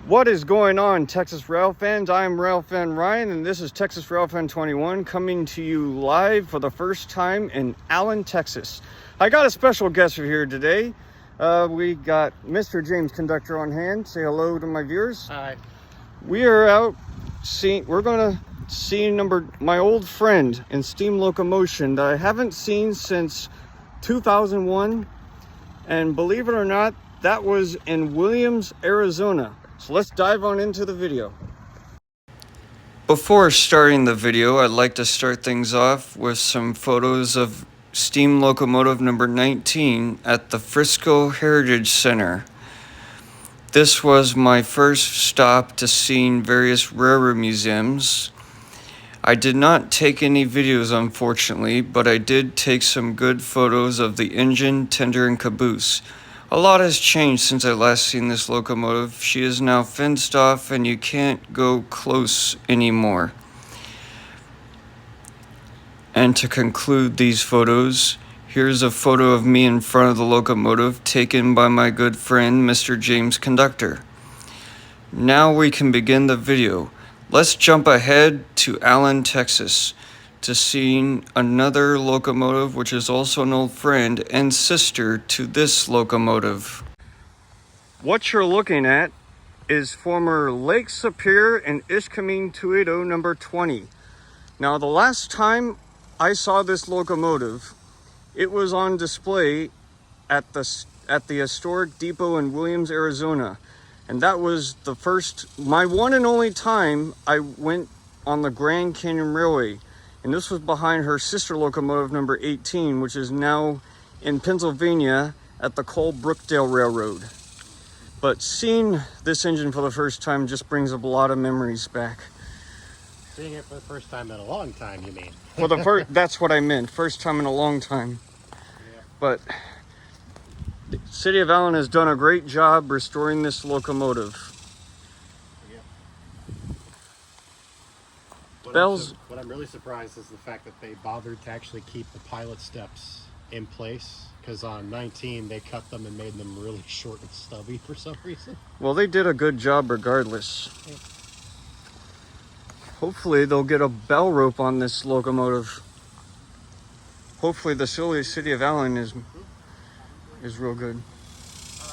What is going on, Texas Rail fans? I'm Rail Fan Ryan, and this is Texas Rail Fan 21 coming to you live for the first time in Allen, Texas. I got a special guest here today. We got Mr. James Conductor on hand. Say hello to my viewers. Hi. We are out seeing. We're gonna see my old friend in steam locomotion that I haven't seen since 2001, and believe it or not, that was in Williams, Arizona. So let's dive on into the video. Before starting the video, I'd like to start things off with some photos of steam locomotive number 19 at the Frisco Heritage Center. This was my first stop to seeing various railroad museums. I did not take any videos, unfortunately, but I did take some good photos of the engine, tender, and caboose. A lot has changed since I last seen this locomotive. She is now fenced off and you can't go close anymore. And to conclude these photos, here's a photo of me in front of the locomotive taken by my good friend Mr. James Conductor. Now we can begin the video. Let's jump ahead to Allen, Texas, to seeing another locomotive which is also an old friend and sister to this locomotive. What you're looking at is former Lake Superior and Ishkameen Tuedo number 20. Now the last time I saw this locomotive, it was on display at the historic depot in Williams, Arizona. And that was my one and only time I went on the Grand Canyon Railway. And this was behind her sister locomotive number 18, which is now in Pennsylvania at the Cole Brookdale Railroad. But seeing this engine for the first time just brings up a lot of memories back. Seeing it for the first time in a long time, you mean? That's what I meant, first time in a long time. Yeah. But the City of Allen has done a great job restoring this locomotive. What I'm really surprised is the fact that they bothered to actually keep the pilot steps in place, because on 19 they cut them and made them really short and stubby for some reason. Well, they did a good job regardless. Yeah. Hopefully they'll get a bell rope on this locomotive. Hopefully the City of Allen is real good. No, I'm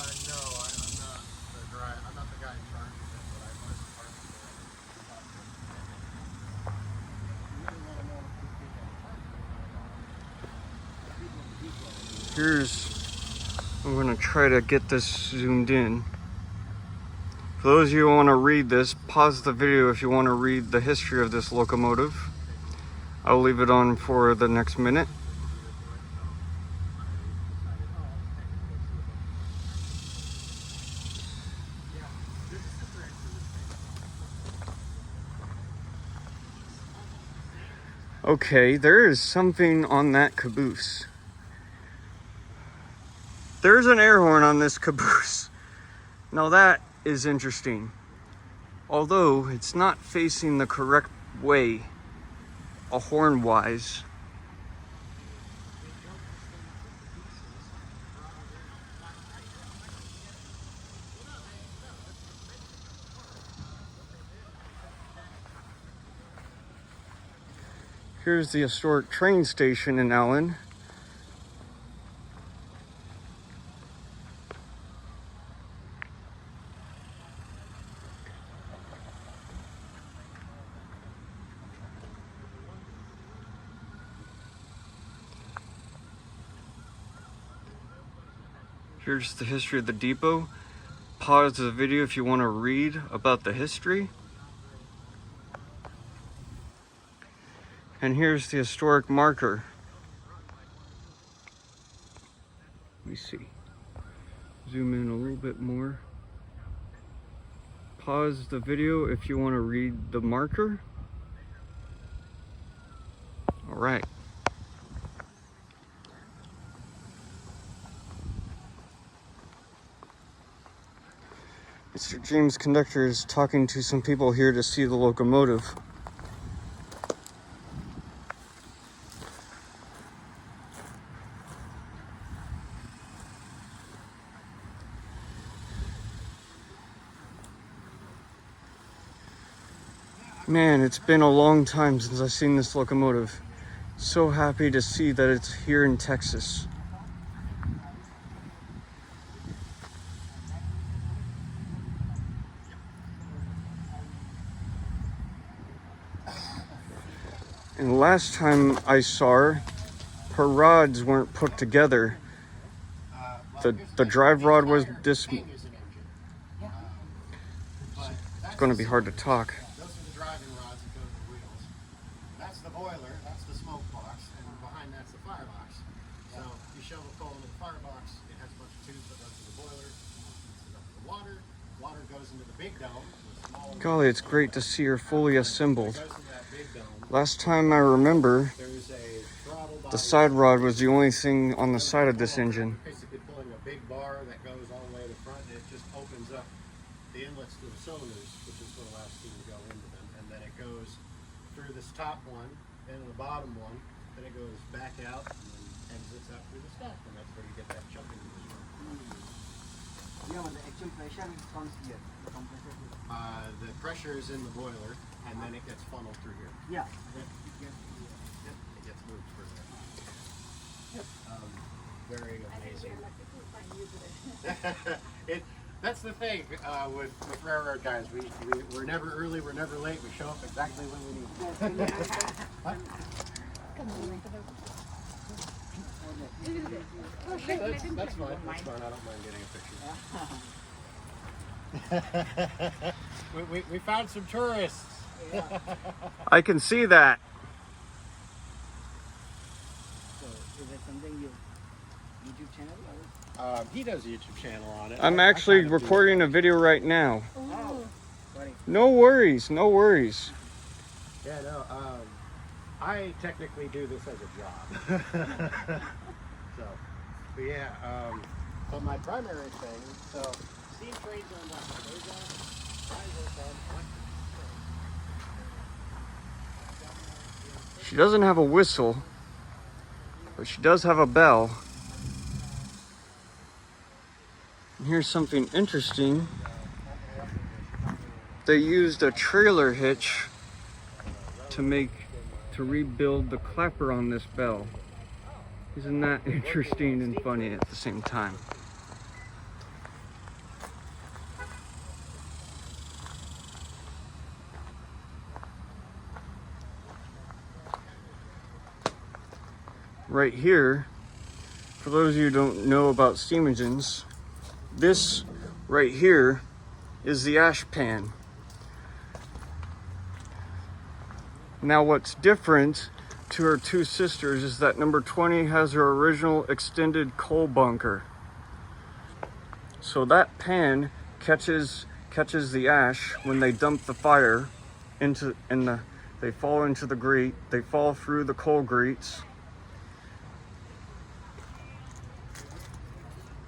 not the guy in charge of it, but I was part I'm going to try to get this zoomed in. For those of you who want to read this, pause the video if you want to read the history of this locomotive. I'll leave it on for the next minute. Okay, there is something on that caboose. There's an air horn on this caboose. Now that is interesting. Although it's not facing the correct way, a horn wise. Here's the historic train station in Allen. Here's the history of the depot. Pause the video if you want to read about the history. And here's the historic marker. Let me see. Zoom in a little bit more. Pause the video if you want to read the marker. All right. Mr. James Conductor is talking to some people here to see the locomotive. Man, it's been a long time since I've seen this locomotive. So happy to see that it's here in Texas. And last time I saw her rods weren't put together. The drive rod was this. It's going to be hard to talk. Those are the driving rods that go to the wheels. That's the boiler, that's the smoke box, and behind that's the firebox. So you shove a coal into the firebox, it has a bunch of tubes that go to the boiler, the water. Water goes into the big dome. Golly, it's great to see her fully assembled. Last time I remember, the side rod was the only thing on the side of this engine. Basically pulling a big bar that goes all the way to the front, and it just opens up the inlets to the cylinders, which is what allows steam to go into them. And then it goes through this top one, and the bottom one, then it goes back out, and then exits out through the stack, and that's where you get that chucking position. Yeah, but the actual pressure comes here. The compressor. The pressure is in the boiler, and then it gets funneled through here. Yeah. It gets moved through there. Very amazing. That's the thing with railroad guys. We're never early, we're never late. We show up exactly when we need. That's fine. That's fine. I don't mind getting a picture. we found some tourists. I can see that. So is that something you YouTube channel or? He does a YouTube channel on it. I'm actually recording a video right now. Oh, sorry. No worries, no worries. Yeah, no. I technically do this as a job. So, but yeah. But my primary thing. So, steam trains are not. I work on. She doesn't have a whistle, but she does have a bell. And here's something interesting. They used a trailer hitch to rebuild the clapper on this bell. Isn't that interesting and funny at the same time? Right here, for those of you who don't know about steam engines, this right here is the ash pan. Now what's different to her two sisters is that number 20 has her original extended coal bunker. So that pan catches the ash when they dump the fire they fall into the grate, they fall through the coal grates,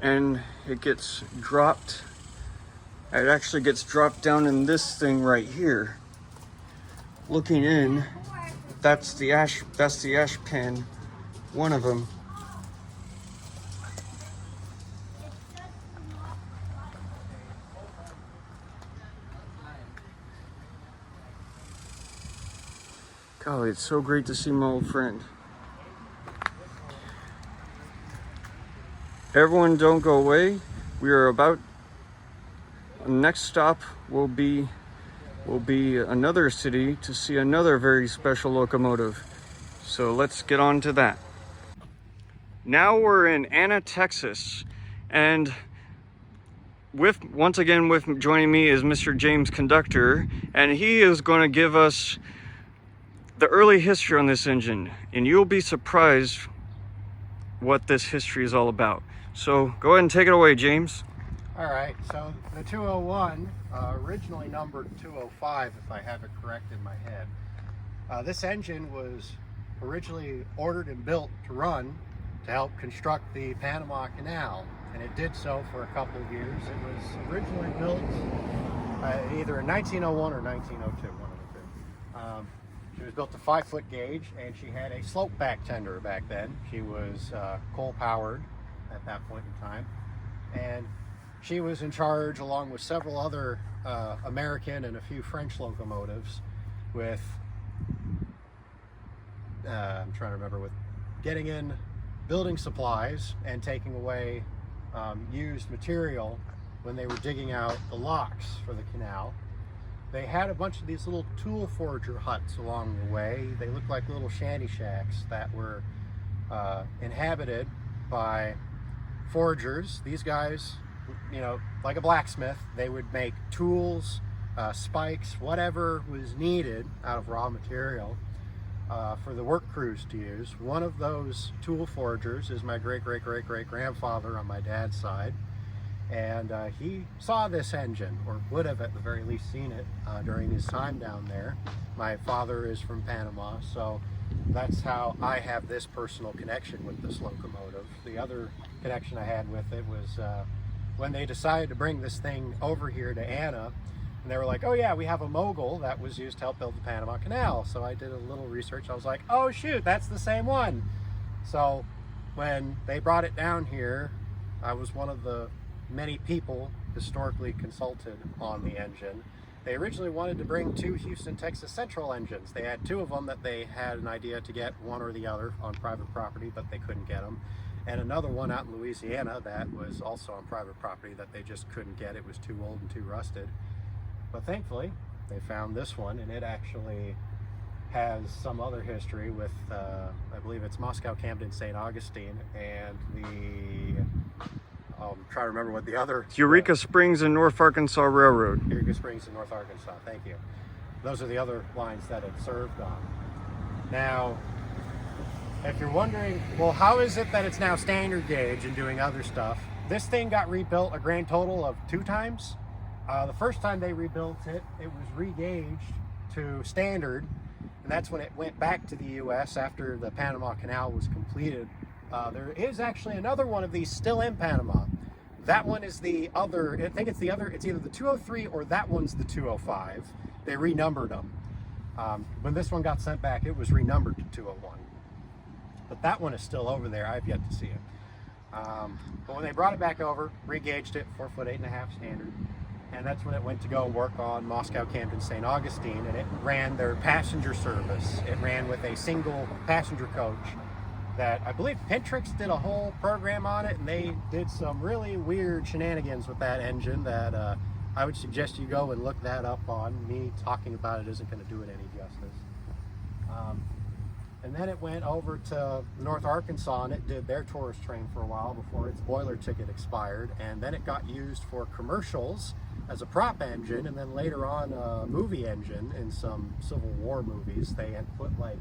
and it gets dropped. It actually gets dropped down in this thing right here. Looking in, that's the ash pan, one of them. Golly, it's so great to see my old friend. Everyone don't go away. We are about, next stop will be another city to see another very special locomotive. So let's get on to that. Now we're in Anna, Texas, and once again joining me is Mr. James Conductor, and he is going to give us the early history on this engine, and you'll be surprised what this history is all about. So go ahead and take it away, James. All right, so the 201, originally numbered 205, if I have it correct in my head. This engine was originally ordered and built to run to help construct the Panama Canal, and it did so for a couple of years. It was originally built either in 1901 or 1902, one of the two. She was built to 5-foot gauge, and she had a slope back tender back then. She was coal powered at that point in time, and she was in charge, along with several other American and a few French locomotives, with, I'm trying to remember, with getting in building supplies and taking away used material when they were digging out the locks for the canal. They had a bunch of these little tool forger huts along the way. They looked like little shanty shacks that were inhabited by forgers. These guys, you know, like a blacksmith, they would make tools, spikes, whatever was needed out of raw material for the work crews to use. One of those tool forgers is my great-great-great-great-grandfather on my dad's side. And he saw this engine, or would have at the very least seen it during his time down there. My father is from Panama, so that's how I have this personal connection with this locomotive. The other connection I had with it was when they decided to bring this thing over here to Anna, and they were like, oh yeah, we have a mogul that was used to help build the Panama Canal. So I did a little research. I was like, oh shoot, that's the same one. So when they brought it down here, I was one of the many people historically consulted on the engine. They originally wanted to bring 2 Houston, Texas Central engines. They had 2 of them that they had an idea to get one or the other on private property, but they couldn't get them. And another one out in Louisiana that was also on private property that they just couldn't get. It was too old and too rusted. But thankfully, they found this one, and it actually has some other history with, I believe it's Moscow, Camden, St. Augustine, and the try to remember what the other... Eureka Springs and North Arkansas Railroad. Eureka Springs and North Arkansas, thank you. Those are the other lines that it served on. Now, if you're wondering, well, how is it that it's now standard gauge and doing other stuff? This thing got rebuilt a grand total of 2 times. The first time they rebuilt it, it was re-gauged to standard, and that's when it went back to the U.S. after the Panama Canal was completed. There is actually another one of these still in Panama. That one is the other, I think it's the other, it's either the 203 or that one's the 205. They renumbered them. When this one got sent back, it was renumbered to 201. But that one is still over there. I've yet to see it. But when they brought it back over, re-gauged it, 4 foot 8.5 standard. And that's when it went to go work on Moscow, Camden, St. Augustine, and it ran their passenger service. It ran with a single passenger coach that I believe Pentrix did a whole program on it, and they did some really weird shenanigans with that engine that I would suggest you go and look that up on. Me talking about it isn't going to do it any justice. And then it went over to North Arkansas, and it did their tourist train for a while before its boiler ticket expired, and then it got used for commercials as a prop engine, and then later on a movie engine in some Civil War movies. They had put like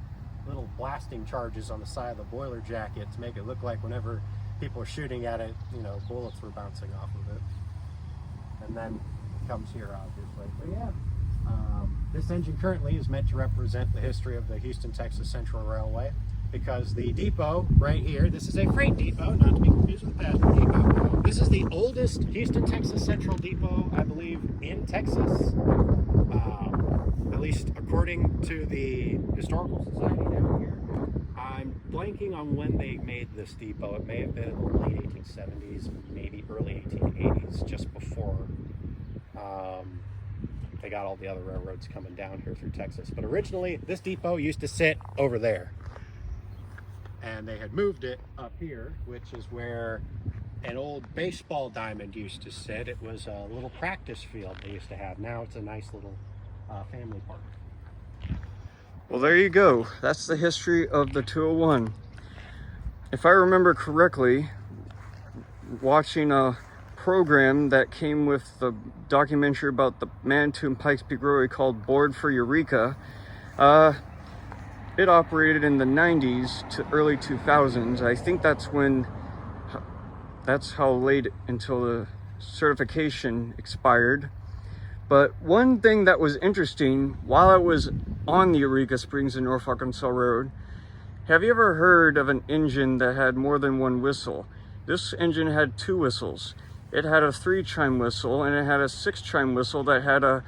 little blasting charges on the side of the boiler jacket to make it look like whenever people were shooting at it, you know, bullets were bouncing off of it. And then it comes here, obviously. But yeah, this engine currently is meant to represent the history of the Houston, Texas Central Railway, because the depot right here, this is a freight depot, not to be confused with the passenger depot. This is the oldest Houston, Texas Central depot, I believe, in Texas. At least according to the Historical Society down here. I'm blanking on when they made this depot. It may have been in the late 1870s, maybe early 1880s, just before they got all the other railroads coming down here through Texas. But originally, this depot used to sit over there. And they had moved it up here, which is where an old baseball diamond used to sit. It was a little practice field they used to have. Now it's a nice little family park. Well, there you go. That's the history of the 201. If I remember correctly, watching a program that came with the documentary about the Manitou and Pikes Peak Railway called Board for Eureka, it operated in the 90s to early 2000s. I think that's how late until the certification expired. But one thing that was interesting, while I was on the Eureka Springs and North Arkansas Road, have you ever heard of an engine that had more than one whistle? This engine had 2 whistles. It had a 3-chime whistle, and it had a 6-chime whistle that had a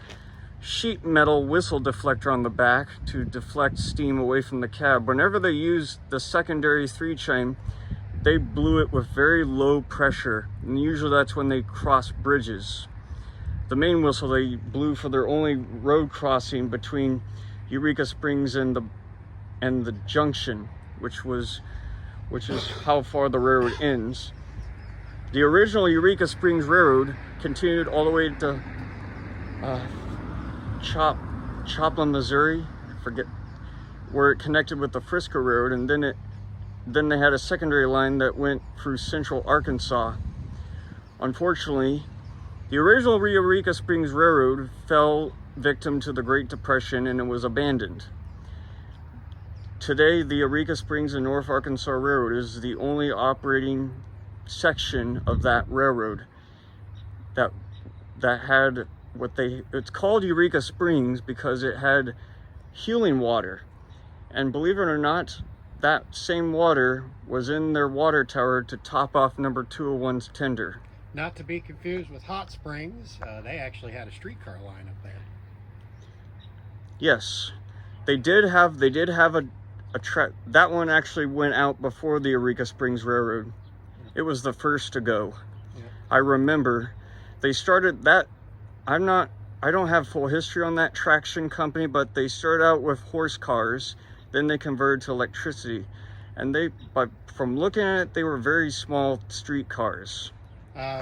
sheet metal whistle deflector on the back to deflect steam away from the cab. Whenever they used the secondary 3-chime, they blew it with very low pressure, and usually that's when they cross bridges. The main whistle they blew for their only road crossing between Eureka Springs and the junction, which is how far the railroad ends. The original Eureka Springs Railroad continued all the way to Joplin, Missouri. I forget where it connected with the Frisco Railroad, and then they had a secondary line that went through central Arkansas. Unfortunately, the original Eureka Springs Railroad fell victim to the Great Depression and it was abandoned. Today, the Eureka Springs and North Arkansas Railroad is the only operating section of that railroad that had it's called Eureka Springs because it had healing water. And believe it or not, that same water was in their water tower to top off number 201's tender. Not to be confused with Hot Springs, they actually had a streetcar line up there. Yes, they did have a track. That one actually went out before the Eureka Springs Railroad. It was the first to go. Yeah. I remember they started that. I don't have full history on that traction company, but they started out with horse cars, then they converted to electricity, and from looking at it, they were very small street cars.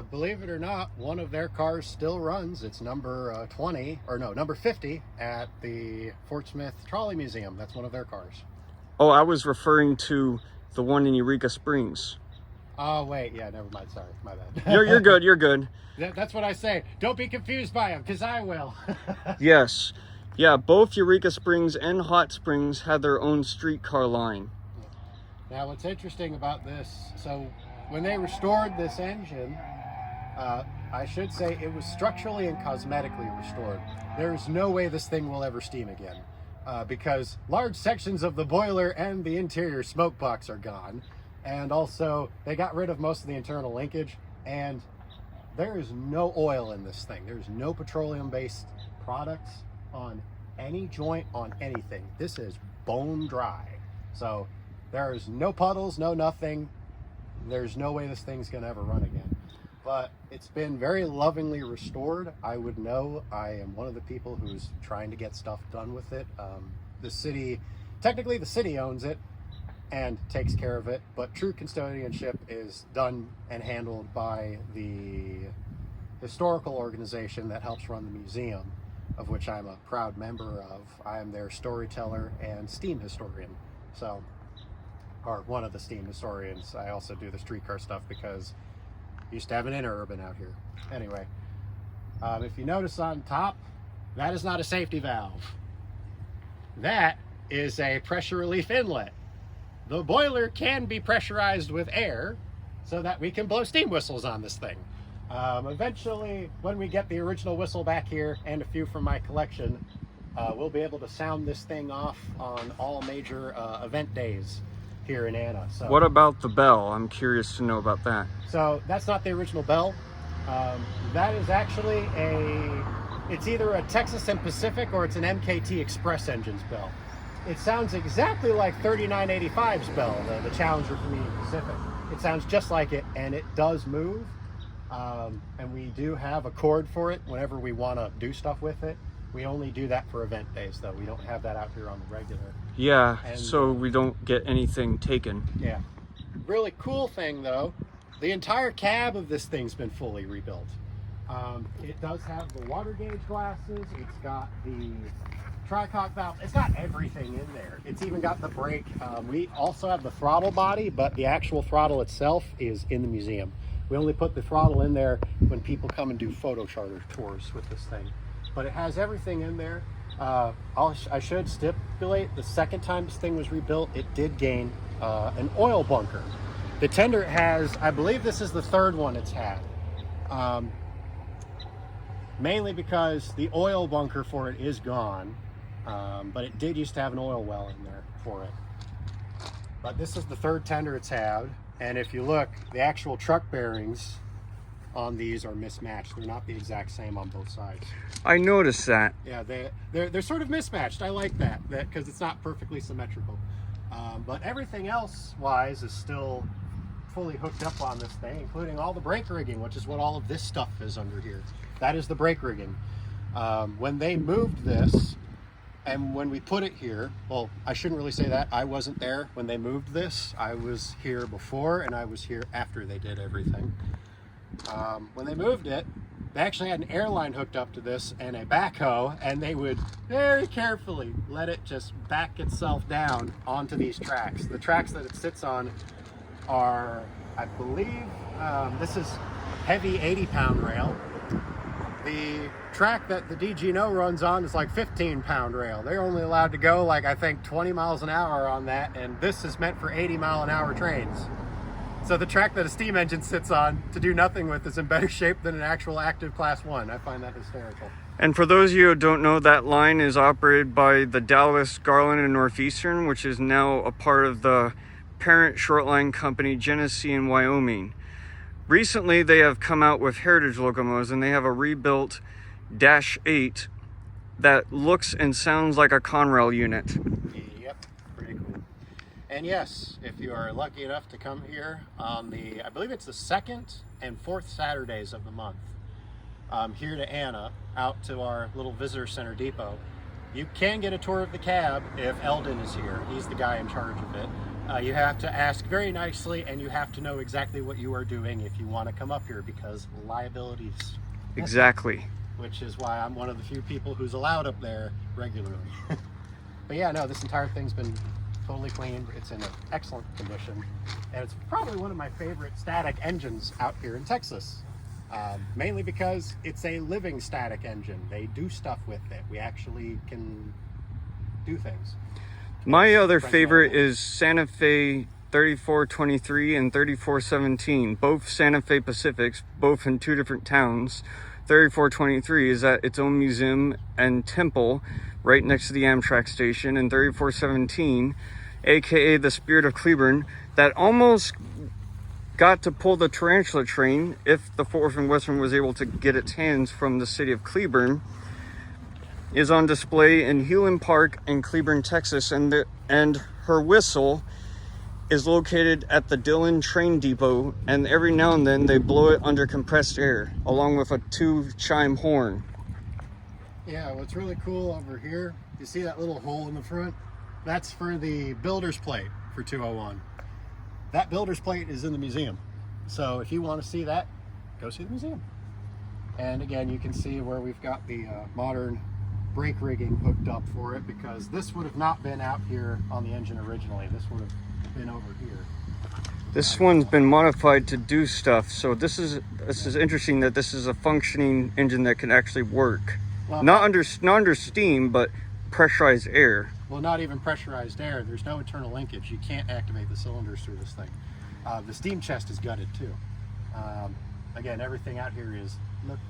Believe it or not, one of their cars still runs. It's number 50 at the Fort Smith Trolley Museum. That's one of their cars. Oh, I was referring to the one in Eureka Springs. Oh, wait. Yeah, never mind. Sorry. My bad. You're good. You're good. That's what I say. Don't be confused by them, because I will. Yes. Yeah, both Eureka Springs and Hot Springs had their own streetcar line. Now, what's interesting about this, so when they restored this engine, I should say it was structurally and cosmetically restored. There's no way this thing will ever steam again, because large sections of the boiler and the interior smoke box are gone. And also, they got rid of most of the internal linkage, and there is no oil in this thing. There's no petroleum-based products on any joint, on anything. This is bone dry. So there's no puddles, no nothing. There's no way this thing's gonna ever run again. But it's been very lovingly restored. I would know. I am one of the people who's trying to get stuff done with it. Technically the city owns it and takes care of it, but true custodianship is done and handled by the historical organization that helps run the museum, of which I'm a proud member of. I am their storyteller and steam historian. Or one of the steam historians. I also do the streetcar stuff because I used to have an interurban out here. Anyway, if you notice on top, that is not a safety valve. That is a pressure relief inlet. The boiler can be pressurized with air so that we can blow steam whistles on this thing. Eventually, when we get the original whistle back here and a few from my collection, we'll be able to sound this thing off on all major event days here in Anna. So, what about the bell? I'm curious to know about that. So that's not the original bell. That is actually it's either a Texas and Pacific or it's an MKT Express Engines bell. It sounds exactly like 3985's bell, the Challenger from Union Pacific. It sounds just like it, and it does move. And we do have a cord for it whenever we want to do stuff with it. We only do that for event days, though. We don't have that out here on the regular. Yeah, and, so we don't get anything taken. Yeah. Really cool thing, though, the entire cab of this thing's been fully rebuilt. It does have the water gauge glasses. It's got the tricock valve. It's got everything in there. It's even got the brake. We also have the throttle body, but the actual throttle itself is in the museum. We only put the throttle in there when people come and do photo charter tours with this thing. But it has everything in there. I should stipulate the second time this thing was rebuilt, it did gain an oil bunker. The tender has, I believe this is the third one it's had. Mainly because the oil bunker for it is gone. But it did used to have an oil well in there for it. But this is the third tender it's had. And if you look, the actual truck bearings on these are mismatched. They're not the exact same on both sides. I noticed that. Yeah, they're sort of mismatched. I like that because it's not perfectly symmetrical. But everything else wise is still fully hooked up on this thing, including all the brake rigging, which is what all of this stuff is under here. That is the brake rigging. When they moved this, And when we put it here, well, I shouldn't really say that. I wasn't there when they moved this. I was here before and I was here after they did everything. When they moved it, they actually had an airline hooked up to this and a backhoe, and they would very carefully let it just back itself down onto these tracks. The tracks that it sits on are, I believe, this is heavy 80-pound rail. The track that the DGNO runs on is like 15-pound rail. They're only allowed to go like, I think, 20 miles an hour on that, and this is meant for 80-mile-an-hour trains. So the track that a steam engine sits on to do nothing with is in better shape than an actual active Class 1. I find that hysterical. And for those of you who don't know, that line is operated by the Dallas, Garland, and Northeastern, which is now a part of the parent shortline company Genesee in Wyoming. Recently, they have come out with heritage locomotives, and they have a rebuilt Dash 8 that looks and sounds like a Conrail unit. Yep, pretty cool. And yes, if you are lucky enough to come here on the, I believe it's the 2nd and 4th Saturdays of the month, here to Anna, out to our little visitor center depot, you can get a tour of the cab if Eldon is here. He's the guy in charge of it. You have to ask very nicely, and you have to know exactly what you are doing if you want to come up here, because liabilities. Exactly. Which is why I'm one of the few people who's allowed up there regularly. But yeah, no, this entire thing's been totally cleaned. It's in an excellent condition, and it's probably one of my favorite static engines out here in Texas. Mainly because it's a living static engine. They do stuff with it. We actually can do things. My other favorite is Santa Fe 3423 and 3417, both Santa Fe Pacifics, both in 2 different towns. 3423 is at its own museum and temple right next to the Amtrak station, and 3417, aka the Spirit of Cleburne, that almost got to pull the Tarantula train if the Fort Worth and Western was able to get its hands from the city of Cleburne, is on display in Hewlin Park in Cleburne, Texas, and her whistle is located at the Dillon train depot, and every now and then they blow it under compressed air along with a 2-chime horn. Yeah, what's really cool over here, you see that little hole in the front? That's for the builder's plate for 201. That builder's plate is in the museum. So if you want to see that, go see the museum. And again, you can see where we've got the modern brake rigging hooked up for it, because this would have not been out here on the engine originally. This would have been over here. This one's been modified to do stuff, so this is interesting that this is a functioning engine that can actually work. Well, not under steam, but pressurized air. Well, not even pressurized air. There's no internal linkage. You can't activate the cylinders through this thing. The steam chest is gutted too. Again, everything out here is lips,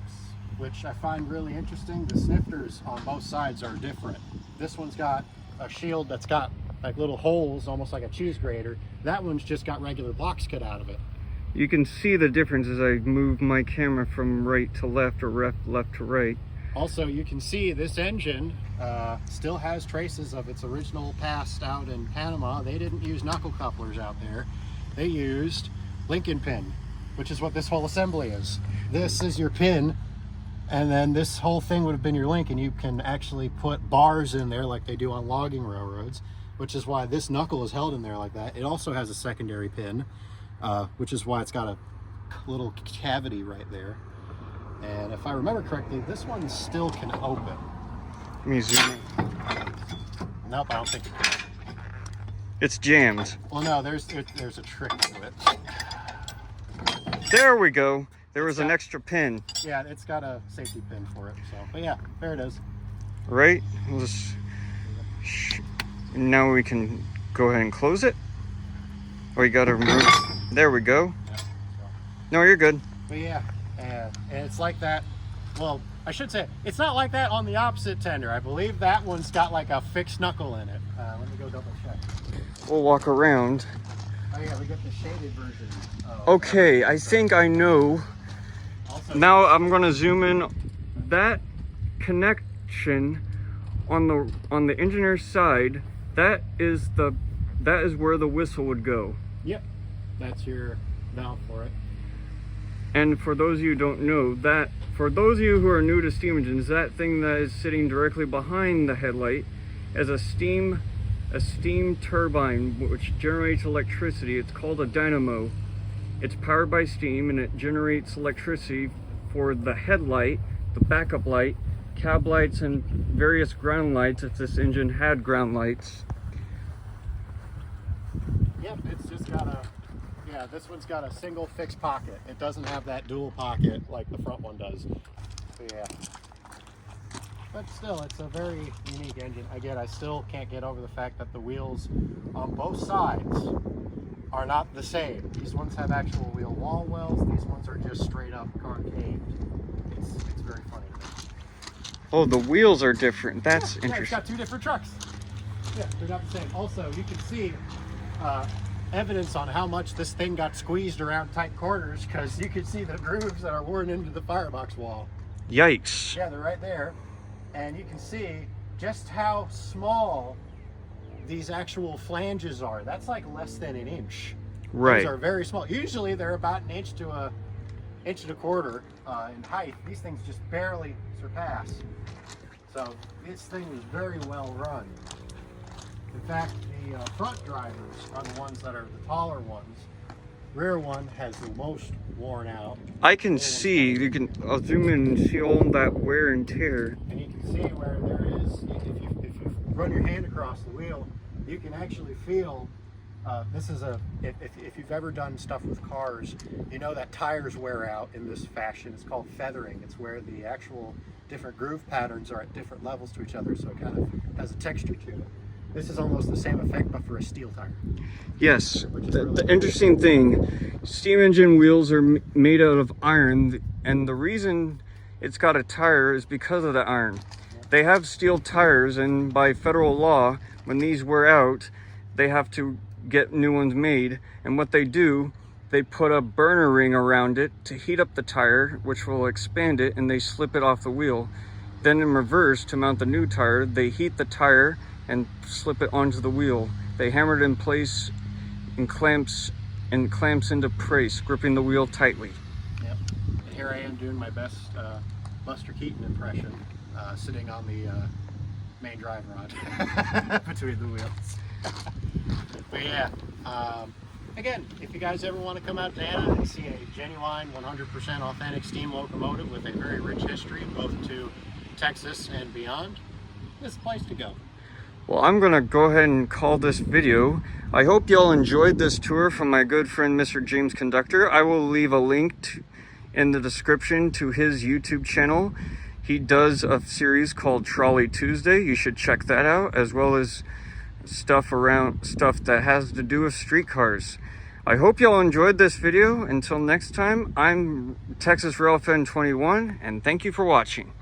which I find really interesting. The snifters on both sides are different. This one's got a shield that's got like little holes, almost like a cheese grater. That one's just got regular blocks cut out of it. You can see the difference as I move my camera from right to left or left to right. Also, you can see this engine still has traces of its original past out in Panama. They didn't use knuckle couplers out there. They used Lincoln pin, which is what this whole assembly is. This is your pin, and then this whole thing would have been your link, and you can actually put bars in there like they do on logging railroads, which is why this knuckle is held in there like that. It also has a secondary pin, which is why it's got a little cavity right there. And if I remember correctly, this one still can open. Let me zoom in. Nope, I don't think it can. It's jammed. Well, no, there's a trick to it. There we go. There was an extra pin. Yeah, it's got a safety pin for it. So, but yeah, there it is. Right? Now we can go ahead and close it. Oh, you gotta remove. There we go. Yeah, so. No, you're good. But yeah, and it's like that. Well, I should say it's not like that on the opposite tender. I believe that one's got like a fixed knuckle in it. Let me go double check. We'll walk around. Oh yeah, we got the shaded version. Okay, I think I know. Also, Now I'm gonna zoom in. That connection on the engineer's side, that is where the whistle would go. Yep, that's your valve for it. And for those of you who don't know, for those of you who are new to steam engines, that thing that is sitting directly behind the headlight as a steam turbine which generates electricity. It's called a dynamo. It's powered by steam and it generates electricity for the headlight, the backup light, cab lights, and various ground lights if this engine had ground lights. Yep, it's just got a, yeah, this one's got a single fixed pocket. It doesn't have that dual pocket like the front one does. So yeah. But still, it's a very unique engine. Again, I still can't get over the fact that the wheels on both sides are not the same. These ones have actual wheel wall wells. These ones are just straight up concave. It's very funny to me. Oh, the wheels are different. That's Yeah, interesting. it's got two different trucks. Yeah, they're not the same. Also, you can see evidence on how much this thing got squeezed around tight corners, because you can see the grooves that are worn into the firebox wall. Yikes. Yeah, they're right there. And you can see just how small these actual flanges are. That's like less than an inch. Right. These are very small. Usually they're about an inch to a inch and a quarter in height. These things just barely surpass. So this thing is very well run. In fact, the front drivers are the ones that are the taller ones. Rear one has the most worn out. I can see, I'll zoom in and see all that wear and tear. And you can see where there is, if you run your hand across the wheel, you can actually feel, this is if you've ever done stuff with cars, you know that tires wear out in this fashion. It's called feathering. It's where the actual different groove patterns are at different levels to each other, so it kind of has a texture to it. This is almost the same effect, but for a steel tire. Yes, the interesting thing, steam engine wheels are made out of iron, and the reason it's got a tire is because of the iron. They have steel tires, and by federal law, when these wear out, they have to get new ones made. And what they do, they put a burner ring around it to heat up the tire, which will expand it, and they slip it off the wheel. Then in reverse, to mount the new tire, they heat the tire and slip it onto the wheel. They hammer it in place and clamps into place, gripping the wheel tightly. Yep. And here I am doing my best Buster Keaton impression, sitting on the main drive rod between the wheels. But yeah, again, if you guys ever want to come out to Anna and see a genuine 100% authentic steam locomotive with a very rich history, both to Texas and beyond, this is the place to go. Well, I'm gonna go ahead and call this video. I hope y'all enjoyed this tour from my good friend, Mr. James Conductor. I will leave a link in the description to his YouTube channel. He does a series called Trolley Tuesday. You should check that out, as well as stuff that has to do with streetcars. I hope y'all enjoyed this video. Until next time, I'm Texas Rail Fan 21, and thank you for watching.